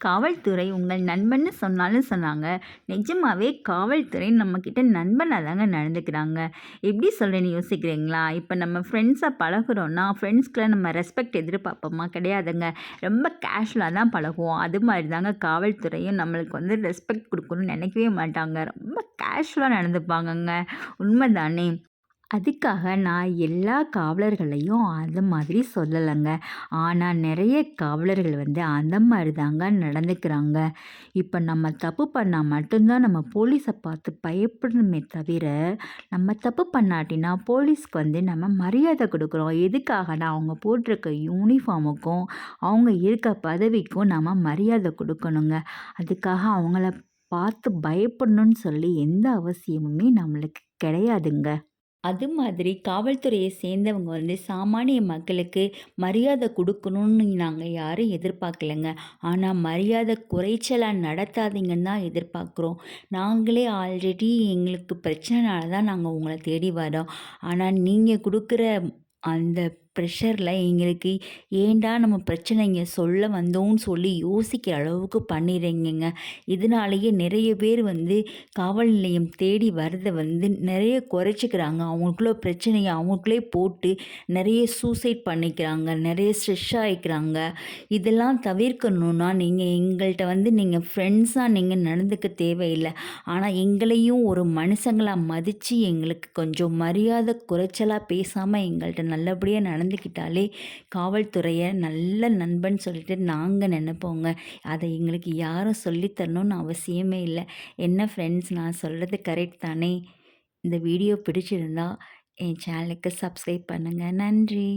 காவல்துறை உங்கள் நண்பன்னு சொன்னாலும் சொன்னாங்க. நிஜமாவே காவல்துறை நம்மக்கிட்ட நண்பனா தாங்க நடந்துக்கிறாங்க. எப்படி சொல்றேன்னு யோசிக்கிறீங்களா? இப்ப நம்ம ஃப்ரெண்ட்ஸா பழகுறோம்னா, ஃப்ரெண்ட்ஸ்க்குள்ள நம்ம ரெஸ்பெக்ட் எதிர்பார்ப்போமா? கிடையாதுங்க. ரொம்ப கேஷுவலா தான் பழகுவோம். அது மாரி தாங்க காவல்துறையும் நம்மளுக்கு ரெஸ்பெக்ட் குடுக்கணும்னு நெனைக்கவே மாட்டாங்க. ரொம்ப கேஷுவலா நடந்துப்பாங்கங்க. உண்மதானே? அதுக்காக நான் எல்லா காவலர்களையும் அது மாதிரி சொல்லலைங்க. ஆனால் நிறைய காவலர்கள் அந்த மாதிரி தாங்க நடந்துக்கிறாங்க. இப்போ நம்ம தப்பு பண்ணால் மட்டும்தான் நம்ம போலீஸை பார்த்து பயப்படணுமே தவிர, நம்ம தப்பு பண்ணாட்டினா போலீஸ்க்கு நம்ம மரியாதை கொடுக்குறோம். எதுக்காகனா அவங்க போட்டிருக்க யூனிஃபார்முக்கும் அவங்க இருக்க பதவிக்கும் நம்ம மரியாதை கொடுக்கணுங்க. அதுக்காக அவங்கள பார்த்து பயப்படணும்னு சொல்லி எந்த அவசியமுமே நம்மளுக்கு கிடையாதுங்க. அது மாதிரி காவல்துறையை சேர்ந்தவங்க சாமானிய மக்களுக்கு மரியாதை கொடுக்கணும்னு நாங்கள் யாரும் எதிர்பார்க்கலைங்க. ஆனால் மரியாதை குறைச்சலாக நடத்தாதீங்கன்னு தான் எதிர்பார்க்குறோம். நாங்களே ஆல்ரெடி எங்களுக்கு பிரச்சனைனால தான் நாங்கள் உங்களை தேடி வரோம். ஆனால் நீங்கள் கொடுக்குற அந்த ப்ரெஷரில் எங்களுக்கு ஏன்டா நம்ம பிரச்சனைங்க சொல்ல வந்தோம்னு சொல்லி யோசிக்கிற அளவுக்கு பண்ணிடுறீங்கங்க. இதனாலேயே நிறைய பேர் காவல் நிலையம் தேடி வரதை நிறைய குறைச்சிக்கிறாங்க. அவங்களுக்குள்ள பிரச்சனையை அவங்களுக்குள்ளே போட்டு நிறைய சூசைட் பண்ணிக்கிறாங்க, நிறைய ஸ்ட்ரெஸ் ஆகிக்கிறாங்க. இதெல்லாம் தவிர்க்கணுன்னா நீங்கள் எங்கள்கிட்ட நீங்கள் ஃப்ரெண்ட்ஸாக நீங்கள் நடந்துக்க தேவையில்லை. ஆனால் எங்களையும் ஒரு மனுஷங்களாக மதித்து எங்களுக்கு கொஞ்சம் மரியாதை குறைச்சலாக பேசாமல் எங்கள்கிட்ட நல்லபடியாக நடந்துக்கிட்டாலே காவல்துறையை நல்ல நண்பன் சொல்லிட்டு நாங்கள் நினைப்போங்க. அதை எங்களுக்கு யாரும் சொல்லித்தரணும்னு அவசியமே இல்லை. என்ன ஃப்ரெண்ட்ஸ், நான் சொல்கிறது கரெக்ட் தானே? இந்த வீடியோ பிடிச்சிருந்தா என் சேனலுக்கு சப்ஸ்கிரைப் பண்ணுங்கள். நன்றி.